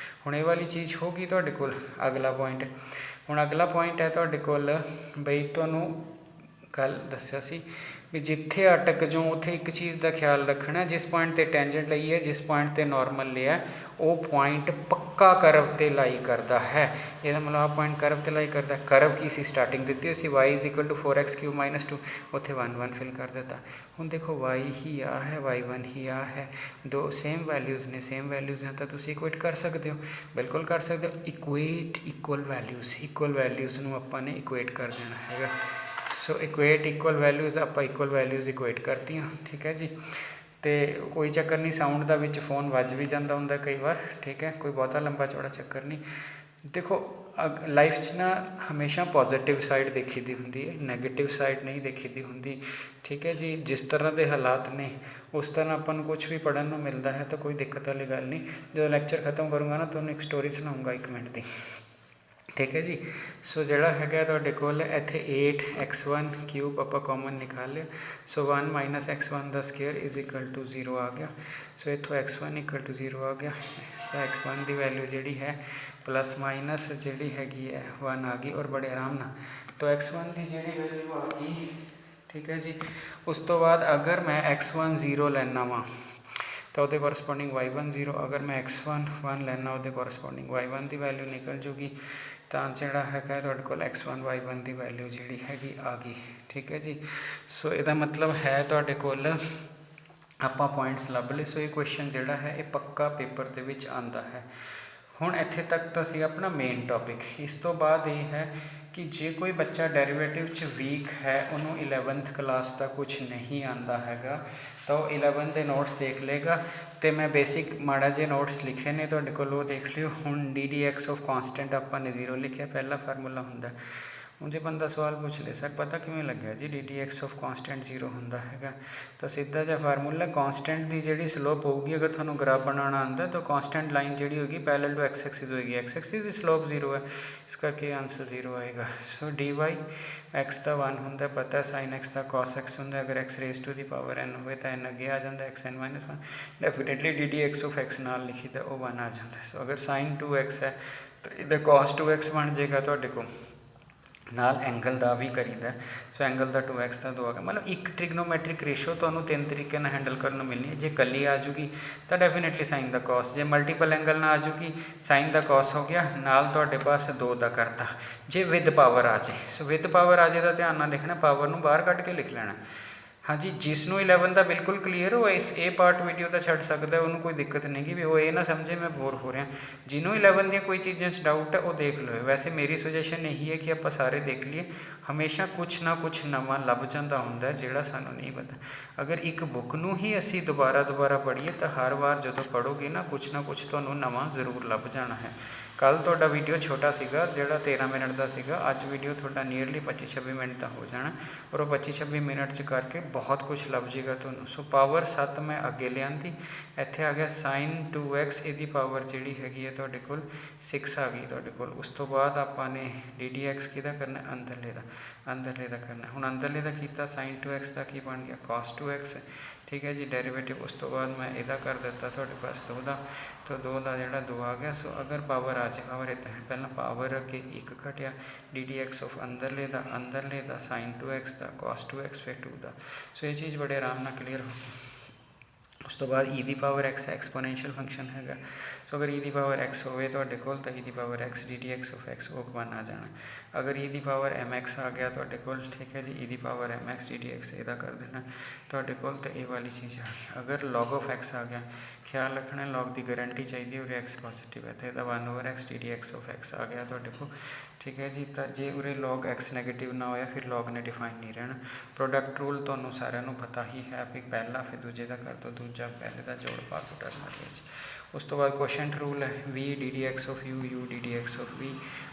ਹੁਣ ਇਹ ਵਾਲੀ ਚੀਜ਼ ਹੋ ਗਈ ਤੁਹਾਡੇ ਕੋਲ। ਅਗਲਾ ਪੁਆਇੰਟ, ਹੁਣ ਅਗਲਾ ਪੁਆਇੰਟ ਹੈ ਤੁਹਾਡੇ ਕੋਲ ਬਈ ਤੁਹਾਨੂੰ ਕੱਲ੍ਹ ਦੱਸਿਆ ਸੀ ਵੀ ਜਿੱਥੇ ਅਟਕ ਜਾਓ ਉੱਥੇ ਇੱਕ ਚੀਜ਼ ਦਾ ਖਿਆਲ ਰੱਖਣਾ, ਜਿਸ ਪੁਆਇੰਟ 'ਤੇ ਟੈਂਜੈਂਟ ਲਈ ਹੈ, ਜਿਸ ਪੁਆਇੰਟ 'ਤੇ ਨੋਰਮਲ ਲਿਆ, ਉਹ ਪੁਆਇੰਟ ਪੱਕਾ ਕਰਵ 'ਤੇ ਲਾਈ ਕਰਦਾ ਹੈ। ਇਹਦਾ ਮਤਲਬ ਆਹ ਪੁਆਇੰਟ ਕਰਵ 'ਤੇ ਲਾਈ ਕਰਦਾ। ਕਰਵ ਕੀ ਸੀ, ਸਟਾਰਟਿੰਗ ਦਿੱਤੀ ਹੋਈ ਸੀ y = 4x³ - 2, ਉੱਥੇ 1 1 ਫਿਲ ਕਰ ਦਿੱਤਾ। ਹੁਣ ਦੇਖੋ y ਹੀ ਆ ਹੈ, y1 ਹੀ ਆ ਹੈ, ਦੋ ਸੇਮ ਵੈਲਿਊਜ਼ ਨੇ, ਸੇਮ ਵੈਲਿਊਜ਼ ਹਨ ਤਾਂ ਤੁਸੀਂ ਇਕੁਏਟ ਕਰ ਸਕਦੇ ਹੋ, ਬਿਲਕੁਲ ਕਰ ਸਕਦੇ ਹੋ। ਇਕੁਏਟ ਇਕੁਅਲ ਵੈਲਿਊਜ਼, ਇਕੁਅਲ ਵੈਲਿਊਜ਼ ਨੂੰ ਆਪਾਂ ਨੇ ਇਕੁਏਟ ਕਰ ਦੇਣਾ ਹੈਗਾ। ਸੋ ਇਕੁਏਟ ਇਕੁਅਲ ਵੈਲਿਊਜ਼, ਆਪਾਂ ਇਕੁਅਲ ਵੈਲਿਊਜ਼ ਇਕੁਏਟ ਕਰਤੀਆਂ। ਠੀਕ ਹੈ ਜੀ, ਅਤੇ ਕੋਈ ਚੱਕਰ ਨਹੀਂ, ਸਾਊਂਡ ਦਾ ਵਿੱਚ ਫੋਨ ਵੱਜ ਵੀ ਜਾਂਦਾ ਹੁੰਦਾ ਕਈ ਵਾਰ। ਠੀਕ ਹੈ, ਕੋਈ ਬਹੁਤਾ ਲੰਬਾ ਚੌੜਾ ਚੱਕਰ ਨਹੀਂ। ਦੇਖੋ ਲਾਈਫ 'ਚ ਨਾ ਹਮੇਸ਼ਾ ਪੋਜ਼ੀਟਿਵ ਸਾਈਡ ਦੇਖੀ ਦੀ ਹੁੰਦੀ ਹੈ, ਨੈਗੇਟਿਵ ਸਾਈਡ ਨਹੀਂ ਦੇਖੀ ਦੀ ਹੁੰਦੀ। ਠੀਕ ਹੈ ਜੀ, ਜਿਸ ਤਰ੍ਹਾਂ ਦੇ ਹਾਲਾਤ ਨੇ ਉਸ ਤਰ੍ਹਾਂ ਆਪਾਂ ਨੂੰ ਕੁਛ ਵੀ ਪੜ੍ਹਨ ਨੂੰ ਮਿਲਦਾ ਹੈ, ਤਾਂ ਕੋਈ ਦਿੱਕਤ ਵਾਲੀ ਗੱਲ ਨਹੀਂ। ਜਦੋਂ ਲੈਕਚਰ ਖਤਮ ਕਰੂੰਗਾ ਨਾ, ਤੁਹਾਨੂੰ ਇੱਕ ਸਟੋਰੀ ਸੁਣਾਊਂਗਾ 1 ਮਿੰਟ ਦੀ। ਠੀਕ ਹੈ ਜੀ, ਸੋ ਜਿਹੜਾ ਹੈਗਾ ਤੁਹਾਡੇ ਕੋਲ ਇੱਥੇ 8x1³ ਆਪਾਂ ਕਾਮਨ ਨਿਕਾਲ ਲਿਆ। ਸੋ 1 - x1 ਦਾ ਸਕੇਅਰ = 0 ਆ ਗਿਆ। ਸੋ ਇੱਥੋਂ x1 = 0 ਆ ਗਿਆ, ਤਾਂ x1 ਦੀ ਵੈਲਿਊ ਜਿਹੜੀ ਹੈ ਪਲੱਸ ਮਾਈਨਸ ਜਿਹੜੀ ਹੈਗੀ ਹੈ 1 ਆ ਗਈ, ਔਰ ਬੜੇ ਆਰਾਮ ਨਾਲ। ਤਾਂ x1 ਦੀ ਜਿਹੜੀ ਵੈਲਿਊ ਆ ਗਈ। ਠੀਕ ਹੈ ਜੀ, ਉਸ ਤੋਂ ਬਾਅਦ ਅਗਰ ਮੈਂ x1 0 ਲੈਣਾ ਵਾ ਤਾਂ ਉਹਦੇ ਕੋਰਸਪੋਂਡਿੰਗ y1 0, ਅਗਰ ਮੈਂ x1 1 ਲੈਣਾ ਉਹਦੇ ਕੋਰਸਪੋਂਡਿੰਗ y1 ਦੀ ਵੈਲਿਊ ਨਿਕਲ ਜੂਗੀ। ਤਾਂ ਜਿਹੜਾ ਹੈਗਾ ਤੁਹਾਡੇ ਕੋਲ x1 y1 ਦੀ ਵੈਲਿਊ ਜਿਹੜੀ ਹੈਗੀ ਆ ਗਈ। ਠੀਕ ਹੈ ਜੀ, ਸੋ ਇਹਦਾ ਮਤਲਬ ਹੈ ਤੁਹਾਡੇ ਕੋਲ ਆਪਾਂ ਪੁਆਇੰਟਸ ਲੱਭ ਲਏ। ਸੋ ਇਹ ਕੁਐਸਚਨ ਜਿਹੜਾ ਹੈ ਇਹ ਪੱਕਾ ਪੇਪਰ ਦੇ ਵਿੱਚ ਆਉਂਦਾ ਹੈ। ਹੁਣ ਇੱਥੇ ਤੱਕ ਤਾਂ ਸੀ ਆਪਣਾ ਮੇਨ ਟੌਪਿਕ। ਇਸ ਤੋਂ ਬਾਅਦ ਇਹ ਹੈ ਕਿ ਜੇ ਕੋਈ ਬੱਚਾ ਡੈਰੀਵੇਟਿਵ 'ਚ ਵੀਕ ਹੈ, ਉਹਨੂੰ 11th ਕਲਾਸ ਦਾ ਕੁਛ ਨਹੀਂ ਆਉਂਦਾ ਹੈਗਾ, ਤਾਂ ਉਹ 11 ਦੇ ਨੋਟਸ ਦੇਖ ਲਏਗਾ। ਅਤੇ ਮੈਂ ਬੇਸਿਕ ਮਾੜਾ ਜਿਹੇ ਨੋਟਸ ਲਿਖੇ ਨੇ ਤੁਹਾਡੇ ਕੋਲ, ਉਹ ਦੇਖ ਲਿਓ। ਹੁਣ ddx ਆਫ ਕਾਂਸਟੈਂਟ ਆਪਾਂ ਨੇ 0 ਲਿਖਿਆ, ਪਹਿਲਾ ਫਾਰਮੂਲਾ ਹੁੰਦਾ। ਹੁਣ ਜੇ ਬੰਦਾ ਸਵਾਲ ਪੁੱਛ ਲੈ ਸਰ ਪਤਾ ਕਿਵੇਂ ਲੱਗਿਆ ਜੀ ddx ਆਫ ਕਾਂਸਟੈਂਟ 0 ਹੁੰਦਾ ਹੈਗਾ, ਤਾਂ ਸਿੱਧਾ ਜਿਹਾ ਫਾਰਮੂਲਾ, ਕਾਂਸਟੈਂਟ ਦੀ ਜਿਹੜੀ ਸਲੋਪ ਹੋਊਗੀ, ਅਗਰ ਤੁਹਾਨੂੰ ਗ੍ਰਾਫ ਬਣਾਉਣਾ ਆਉਂਦਾ ਤਾਂ ਕਾਂਸਟੈਂਟ ਲਾਈਨ ਜਿਹੜੀ ਹੋਏਗੀ ਪੈਰਲਲ ਟੂ x ਐਕਸਿਸ ਹੋਏਗੀ, x ਐਕਸਿਸ ਦੀ ਸਲੋਪ 0 ਹੈ, ਇਸ ਕਰਕੇ ਆਂਸਰ 0 ਆਏਗਾ। ਸੋ dy x ਦਾ 1 ਹੁੰਦਾ ਪਤਾ, sin x ਦਾ cos x ਹੁੰਦਾ। ਅਗਰ x raise to the power n ਹੋਵੇ ਤਾਂ n ਅੱਗੇ ਆ ਜਾਂਦਾ, xn - 1 definitely ddx of x ਨਾਲ ਲਿਖੀਦਾ ਉਹ 1 ਆ ਜਾਂਦਾ। ਸੋ ਅਗਰ sin 2x ਹੈ ਤਾਂ ਇਹਦਾ cos 2x ਬਣ ਜਾਏਗਾ ਤੁਹਾਡੇ ਕੋਲ। ਨਾਲ ਐਂਗਲ ਦਾ ਵੀ ਕਰੀਦਾ, ਸੋ ਐਂਗਲ ਦਾ 2x ਦਾ 2 ਆ ਗਿਆ। ਮਤਲਬ ਇੱਕ ਟ੍ਰਿਗਨੋਮੈਟ੍ਰਿਕ ਰੇਸ਼ੋ ਤੁਹਾਨੂੰ 3 ਤਰੀਕੇ ਨਾਲ ਹੈਂਡਲ ਕਰਨ ਨੂੰ ਮਿਲਣੀ ਹੈ। ਜੇ ਇਕੱਲੀ ਆ ਜੂਗੀ ਤਾਂ ਡੈਫੀਨੇਟਲੀ ਸਾਈਨ ਦਾ ਕੋਸ, ਜੇ ਮਲਟੀਪਲ ਐਂਗਲ ਨਾਲ ਆ ਜੂਗੀ ਸਾਈਨ ਦਾ ਕੋਸ ਹੋ ਗਿਆ, ਨਾਲ ਤੁਹਾਡੇ ਪਾਸ 2 ਦਾ ਕਰਤਾ। ਜੇ ਵਿਦ ਪਾਵਰ ਆ ਜੇ, ਸੋ ਵਿਦ ਪਾਵਰ ਆ ਜੇ ਤਾਂ ਧਿਆਨ ਨਾਲ ਲਿਖਣਾ, ਪਾਵਰ ਨੂੰ ਬਾਹਰ ਕੱਢ ਕੇ ਲਿਖ ਲੈਣਾ। ਹਾਂਜੀ, ਜਿਸ ਨੂੰ 11 ਦਾ ਬਿਲਕੁਲ ਕਲੀਅਰ ਹੋ ਇਹ ਪਾਰਟ ਵੀਡੀਓ ਦਾ ਛੱਡ ਸਕਦਾ, ਉਹਨੂੰ ਕੋਈ ਦਿੱਕਤ ਨਹੀਂ ਗੀ ਵੀ ਉਹ ਇਹ ਨਾ ਸਮਝੇ ਮੈਂ ਬੋਰ ਹੋ ਰਿਹਾ। ਜਿਹਨੂੰ 11 ਦੀਆਂ ਕੋਈ ਚੀਜ਼ਾਂ 'ਚ ਡਾਊਟ ਹੈ ਉਹ ਦੇਖ ਲਓ। ਵੈਸੇ ਮੇਰੀ ਸੁਜੈਸ਼ਨ ਇਹੀ ਹੈ ਕਿ ਆਪਾਂ ਸਾਰੇ ਦੇਖ ਲਈਏ, ਹਮੇਸ਼ਾ ਕੁਛ ਨਾ ਕੁਛ ਨਵਾਂ ਲੱਭ ਜਾਂਦਾ ਹੁੰਦਾ ਜਿਹੜਾ ਸਾਨੂੰ ਨਹੀਂ ਪਤਾ। ਅਗਰ ਇੱਕ ਬੁੱਕ ਨੂੰ ਹੀ ਅਸੀਂ ਦੁਬਾਰਾ ਪੜ੍ਹੀਏ ਤਾਂ ਹਰ ਵਾਰ ਜਦੋਂ ਪੜ੍ਹੋਗੇ ਨਾ ਕੁਛ ਤੁਹਾਨੂੰ ਨਵਾਂ ਜ਼ਰੂਰ ਲੱਭ ਜਾਣਾ ਹੈ। ਕੱਲ੍ਹ ਤੁਹਾਡਾ ਵੀਡੀਓ ਛੋਟਾ ਸੀਗਾ ਜਿਹੜਾ 13 ਮਿੰਟ ਦਾ ਸੀਗਾ, ਅੱਜ ਵੀਡੀਓ ਤੁਹਾਡਾ ਨੀਅਰਲੀ 25-26 ਮਿੰਟ ਦਾ ਹੋ ਜਾਣਾ, ਔਰ ਉਹ 25-26 ਮਿੰਟ 'ਚ ਕਰਕੇ ਬਹੁਤ ਕੁਛ ਲੱਭ ਜਾਏਗਾ ਤੁਹਾਨੂੰ। ਸੋ ਪਾਵਰ 7 ਮੈਂ ਅੱਗੇ ਲਿਆਂਦੀ, ਇੱਥੇ ਆ ਗਿਆ sin 2x, ਇਹਦੀ ਪਾਵਰ ਜਿਹੜੀ ਹੈਗੀ ਹੈ ਤੁਹਾਡੇ ਕੋਲ 6 ਆ ਗਈ ਤੁਹਾਡੇ ਕੋਲ। ਉਸ ਤੋਂ ਬਾਅਦ ਆਪਾਂ ਨੇ ddx ਕਿਹਦਾ ਕਰਨਾ, ਅੰਦਰਲੇ ਦਾ ਕਰਨਾ। ਹੁਣ ਅੰਦਰਲੇ ਦਾ ਕੀਤਾ, sin 2x ਦਾ ਕੀ ਬਣ ਗਿਆ cos 2x। ਠੀਕ ਹੈ ਜੀ, ਡੈਰੀਵੇਟਿਵ ਉਸ ਤੋਂ ਬਾਅਦ ਮੈਂ ਇਹਦਾ ਕਰ ਦਿੱਤਾ ਤੁਹਾਡੇ ਪਾਸ 2 ਦਾ, ਤਾਂ 2 ਦਾ ਜਿਹੜਾ 2 ਆ ਗਿਆ। ਸੋ ਅਗਰ ਪਾਵਰ ਆ ਜਾਏ, ਪਾਵਰ ਇੱਦਾਂ ਪਹਿਲਾਂ ਪਾਵਰ ਅੱਗੇ 1 ਘਟਿਆ, ddx ਆਫ ਅੰਦਰਲੇ ਦਾ sin 2x ਦਾ cos 2x ਫਿਰ 2 ਦਾ। ਸੋ ਇਹ ਚੀਜ਼ ਬੜੇ ਆਰਾਮ ਨਾਲ ਕਲੀਅਰ ਹੋ ਗਈ। ਉਸ ਤੋਂ ਬਾਅਦ e ਦੀ ਪਾਵਰ x ਐਕਸਪੋਨੈਂਸ਼ੀਅਲ ਫੰਕਸ਼ਨ ਹੈਗਾ। ਸੋ ਅਗਰ e ਦੀ ਪਾਵਰ x ਹੋਵੇ ਤੁਹਾਡੇ ਕੋਲ ਤਾਂ e the power x ddx of x ਉਹ 1 ਆ ਜਾਣਾ। ਅਗਰ e ਦੀ ਪਾਵਰ mx ਆ ਗਿਆ ਤੁਹਾਡੇ ਕੋਲ, ਠੀਕ ਹੈ ਜੀ, e ਦੀ ਪਾਵਰ mx ddx ਇਹਦਾ ਕਰ ਦੇਣਾ ਤੁਹਾਡੇ ਕੋਲ, ਤਾਂ ਇਹ ਵਾਲੀ ਚੀਜ਼ ਆ ਗਈ। ਅਗਰ log ਆਫ x ਆ ਗਿਆ, ਖਿਆਲ ਰੱਖਣਾ log ਦੀ ਗਾਰੰਟੀ ਚਾਹੀਦੀ ਹੋਵੇ x ਪੋਜ਼ੀਟਿਵ ਹੈ, ਤਾਂ ਇਹਦਾ 1/x ddx ਆਫ x ਆ ਗਿਆ ਤੁਹਾਡੇ ਕੋਲ। ठीक है जी। तो जे उरे लॉग एक्स नैगेटिव ना होया फिर लॉग ने डिफाइन नहीं रहना। प्रोडक्ट रूल तुहानूं सारिਆਂ ਨੂੰ पता ही है भी पहला फिर दूजे का कर दो, दूजा पहले का जोड़ पा दो टर्मिनल। उस तो बाद क्वेश्चन रूल है V D D X of U D D X of V,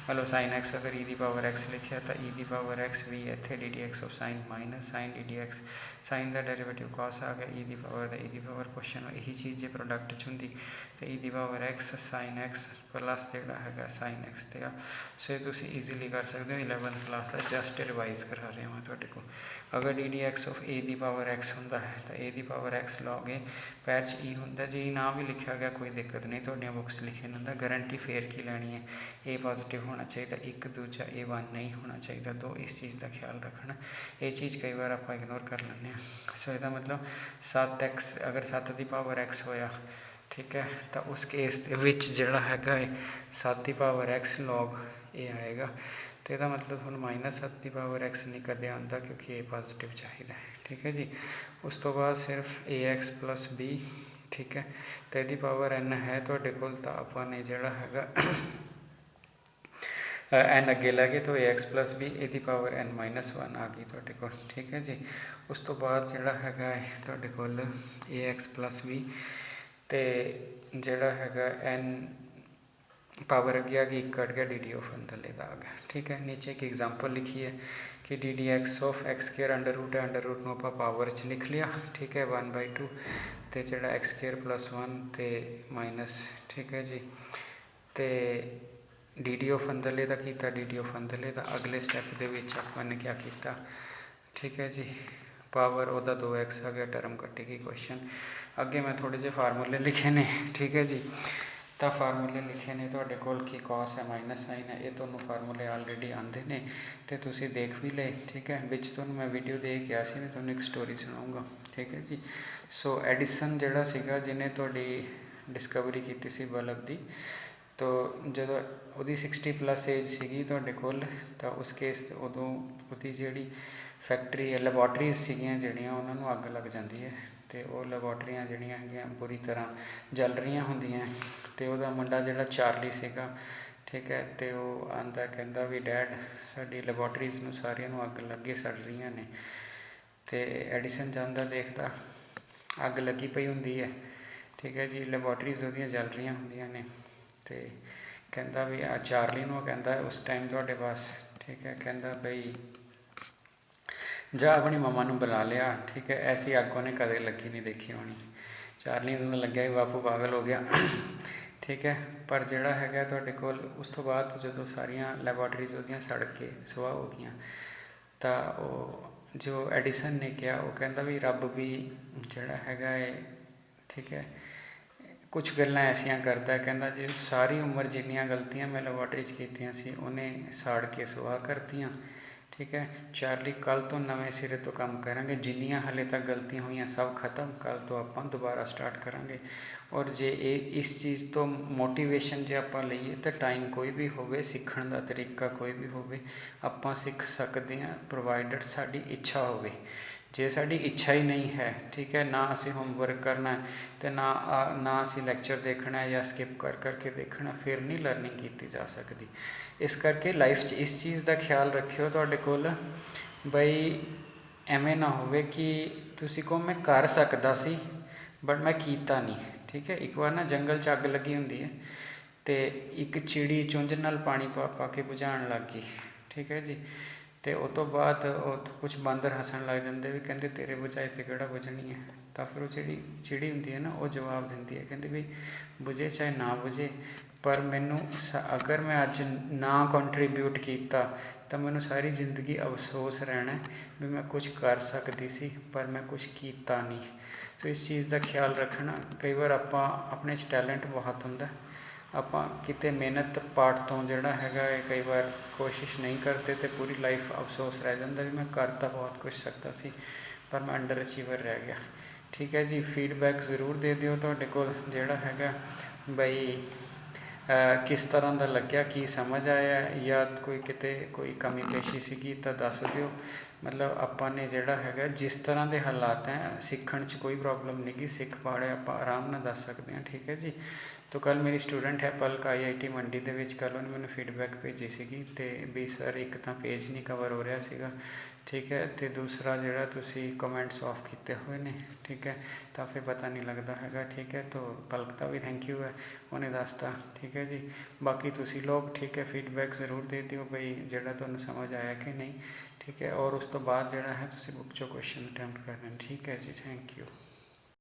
मतलब साइन एक्स अगर ई दी पावर एक्स लिखिया तो ई दी पावर एक्स वी इत्थे D D X of sine minus sine D D X, sine का derivative cos आ गया ई दी पावर क्वेश्चन यही चीज़ जे प्रोडक्ट च हुंदी तो ई दी power x sine x plus जोड़ा है साइन एक्स ते आ। सो तुम ईजीली कर सकते हो। 11th क्लास का जस्ट रिवाइज करा रहा मैं तुहाडे को। अगर D D X of A the power x होंदा है तो ए दी पावर एक्स लॉग ए पैर च ई होंदा, जे ना भी लिखा गया कोई दिक्कत नहीं, तुहाडियां बुक्स लिखे होंदा। गारंटी फेर की लैनी है, ए पॉजिटिव होना चाहिए, एक दूजा ए वन नहीं होना चाहिए। तो इस चीज़ का ख्याल रखना। ये चीज़ कई बार आप इग्नोर कर लें। सो इसका मतलब 7x अगर 7 की पावर एक्स होया, ठीक है, तो उस केस जोड़ा है 7 की पावर एक्स लॉग ए आएगा। तो यदा मतलब थोड़ा माइनस 7 की पावर एक्स नहीं कदे आता क्योंकि ए पॉजिटिव चाहिए। ठीक है जी। उस तो बाद सिर्फ ए एक्स प्लस बी, ठीक है, तो यदि पावर एन है तो अपने जोड़ा है एन अगे लैगे तो ए एक्स प्लस बी ए पावर एन माइनस 1 आ गई तुहाडे कोल। ठीक है जी। उस तो बाद जोड़ा है तुहाडे कोल ए एक्स प्लस बी तो जोड़ा है एन पावर अगे आ गई, एक कट गया डी डी ऑफ अंदरले का आ गया। ठीक है। नीचे एक एग्जाम्पल लिखी है कि D D X of X square under root है, अंडर रूट में आप पावर च लिख लिया। ठीक है। 1/2 तो जोड़ा एक्स स्केयर प्लस 1 तो माइनस, ठीक है जी। तो डी डी ऑफ अंदरले का किया, डी डी ऑफ अंदरले का अगले स्टैप के आपने क्या किया, ठीक है जी, पावर वह 2x आ गया, टर्म कटेगी क्वेश्चन। अगे मैं थोड़े जे फार्मूले लिखे ने, ठीक है जी। तो फार्मूले लिखे ने तुहाडे कोल कि कॉस है माइनस साइन है, ये तुहानूं फार्मूले ऑलरेडी आते हैं तो तुसीं देख भी ले। ठीक है। विच तुहानूं मैं वीडियो दे गया सी, मैं तुहानूं एक स्टोरी सुनाऊँगा। ठीक है जी। सो एडिसन जिहड़ा सीगा जिन्हें तुहाडी डिस्कवरी की सी बल्ब की, तो जो वो 60+ एज सी तुहाडे कोल, तो उस केस उदों उहदी जिहड़ी फैक्ट्री लैबोरेटरीज सीगियां जिहड़ियां उन्हां नूं अग लग जाती है, तो वो लैबोरेटरियां जिहड़ियां हैगियां बुरी तरह जल रही होंदियां। तो वह मुंडा जिहड़ा चार्ली सीगा, ठीक है, तो वह आंदा कहंदा भी डैड साडी लैबोरेटरीज नूं सारियां नूं अग लगे सड़ रही ने। तो एडिसन जांदा देखदा अग लगी पई हुंदी है, ठीक है जी, लैबोरेटरीज उहदियां जल रही होंदियां ने। तो कहंदा भी आ चार्ली नूं कहंदा उस टाइम तुहाडे पास, ठीक है, कहंदा बई जा अपनी मम्मा नूं बुला लिया। ठीक है। ऐसी अग उन्हें कदे लगी नहीं देखी होनी। चार्ली नूं लग्या भी बापू पागल हो गया। ठीक है। पर जिहड़ा है तुहाडे कोल उस तो बाद जो सारियां लैबोरेटरीज उहदियां सड़ के सुआह हो गई, तो जो एडिसन ने कहा वो कहंदा भी रब भी जिहड़ा है, ठीक है, कुछ गल्लां ऐसियां करदा, कहंदा जी सारी उम्र जिन्नियां गलतियां मैं लैबोरेटरी कीतियां सी उन्हें साड़ के सुआह करतियां। ठीक है। चार्ली कल तो नवे सिरे तो काम करांगे, जिन्नियां हले तक गलतियां हुई सब खत्म, कल तो आपां दोबारा स्टार्ट करांगे। और जे इस चीज़ तो मोटिवेशन जे आपां लईए तो टाइम कोई भी होवे, सीखण दा तरीका कोई भी होवे, आपां सीख सकते हैं प्रोवाइडेड साडी इच्छा होवे। जे साडी इच्छा ही नहीं है, ठीक है, ना असी होमवर्क करना है तो ना असी लैक्चर देखना है या स्किप कर करके देखना, फिर नहीं लर्निंग की जा सकती। इस करके लाइफ च इस चीज़ का ख्याल रखियो तुहाडे कोल बई एवें ना होवे कि तुसी कहो मैं कर सकदा सी बट मैं कीता नहीं। ठीक है। एक बार ना जंगल च अग लगी हुंदी है, तो एक चिड़ी चुंझ नाल पानी पा पा के बुझाण लग गई। ठीक है जी। तो उस तो बाद कुछ बांदर हसन लग जाते भी, कहते तेरे बुझाए तो किहड़ा बुझनी है। तो फिर वो चिड़ी होंदी है ना, वो जवाब देती है, कहती भी बुझे चाहे ना बुझे, पर मैनू अगर मैं अज ना कंट्रीब्यूट किया तो मैनू सारी जिंदगी अफसोस रहना भी मैं कुछ कर सकती सी पर मैं कुछ किया नहीं। तो इस चीज़ का ख्याल रखना। कई बार आपां अपने टैलेंट बहुत हुंदा, आपां किते मेहनत पाठ तो जिहड़ा हैगा कई बार कोशिश नहीं करते तो पूरी लाइफ अफसोस रह जाता भी मैं करता बहुत कुछ सकता सी पर मैं अंडर अचीवर रह गया। ठीक है जी। फीडबैक ज़रूर दे दिओ तुहाडे कोल जिहड़ा हैगा बई किस तरह का लग्या, की समझ आया या कोई किते कोई कमी पेशी सीगी तो दस दिओ। ਮਤਲਬ ਆਪਾਂ ਨੇ ਜਿਹੜਾ ਹੈਗਾ ਜਿਸ ਤਰ੍ਹਾਂ ਦੇ ਹਾਲਾਤ ਹੈ ਸਿੱਖਣ 'ਚ ਕੋਈ ਪ੍ਰੋਬਲਮ ਨਹੀਂ ਗੀ, ਸਿੱਖ ਪਾੜੇ ਆਪਾਂ ਆਰਾਮ ਨਾਲ ਦੱਸ ਸਕਦੇ ਹਾਂ। ਠੀਕ ਹੈ ਜੀ। ਤੋ ਕੱਲ੍ਹ ਮੇਰੀ ਸਟੂਡੈਂਟ ਹੈ ਪਲਕ IIT ਮੰਡੀ ਦੇ ਵਿੱਚ, ਕੱਲ੍ਹ ਉਹਨੇ ਮੈਨੂੰ ਫੀਡਬੈਕ ਭੇਜੀ ਸੀਗੀ ਅਤੇ ਵੀ ਸਰ ਇੱਕ ਤਾਂ ਪੇਜ ਨਹੀਂ ਕਵਰ ਹੋ ਰਿਹਾ ਸੀਗਾ, ਠੀਕ ਹੈ, ਅਤੇ ਦੂਸਰਾ ਜਿਹੜਾ ਤੁਸੀਂ ਕਮੈਂਟਸ ਆਫ ਕੀਤੇ ਹੋਏ ਨੇ, ਠੀਕ ਹੈ, ਤਾਂ ਫਿਰ ਪਤਾ ਨਹੀਂ ਲੱਗਦਾ ਹੈਗਾ। ਠੀਕ ਹੈ, ਤੋ ਪਲਕ ਦਾ ਵੀ ਥੈਂਕ ਯੂ ਹੈ, ਉਹਨੇ ਦੱਸਤਾ। ਠੀਕ ਹੈ ਜੀ। ਬਾਕੀ ਤੁਸੀਂ ਲੋਕ ਠੀਕ ਹੈ ਫੀਡਬੈਕ ਜ਼ਰੂਰ ਦੇ ਦਿਓ ਬਈ ਜਿਹੜਾ ਤੁਹਾਨੂੰ ਸਮਝ ਆਇਆ ਕਿ ਨਹੀਂ। ਠੀਕ ਹੈ, ਔਰ ਉਸ ਤੋਂ ਬਾਅਦ ਜਿਹੜਾ ਹੈ ਤੁਸੀਂ ਬੁੱਕ 'ਚੋਂ ਕੁਐਸਚਨ ਅਟੈਂਪਟ ਕਰਨੇ। ਠੀਕ ਹੈ ਜੀ, ਥੈਂਕ ਯੂ।